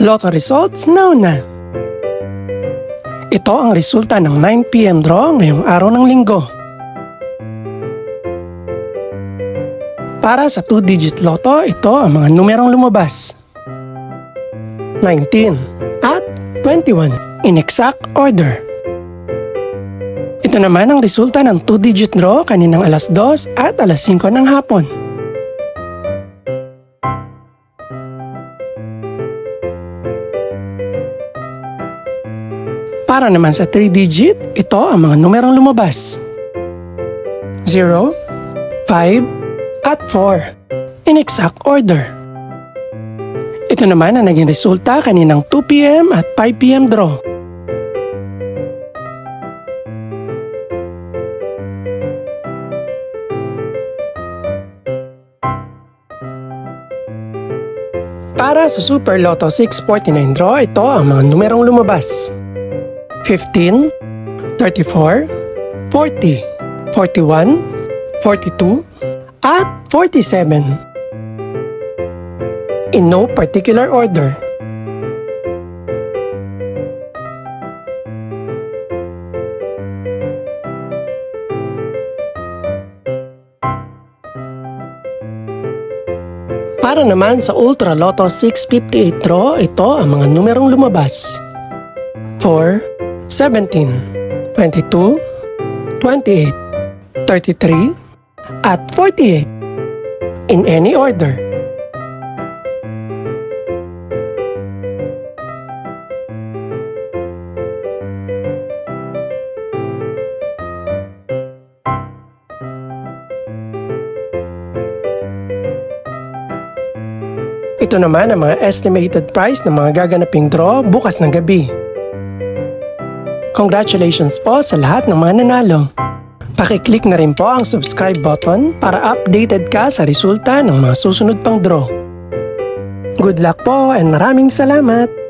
Lotto results now na. Ito ang resulta ng 9 PM draw ngayong araw ng linggo. Para sa 2-digit lotto, ito ang mga numerong lumabas. 19 at 21 in exact order. Ito naman ang resulta ng 2-digit draw kaninang alas 2 at alas 5 ng hapon. Para naman sa 3-digit, ito ang mga numerong lumabas. 0, 5, at 4 in exact order. Ito naman ang naging resulta kaninang 2 PM at 5 PM draw. Para sa Super Lotto 649 draw, ito ang mga numerong lumabas. 15, 34, 40, 41, 42, at 47. In no particular order. Para naman sa Ultra Lotto 658 draw, ito ang mga numerong lumabas. 4, 17, 22, 28, 33, at 48 in any order. Ito naman ang mga estimated price ng mga gaganaping draw bukas ng gabi. Congratulations po sa lahat ng mga nanalo. Pakiclick na rin po ang subscribe button para updated ka sa resulta ng mga susunod pang draw. Good luck po and maraming salamat!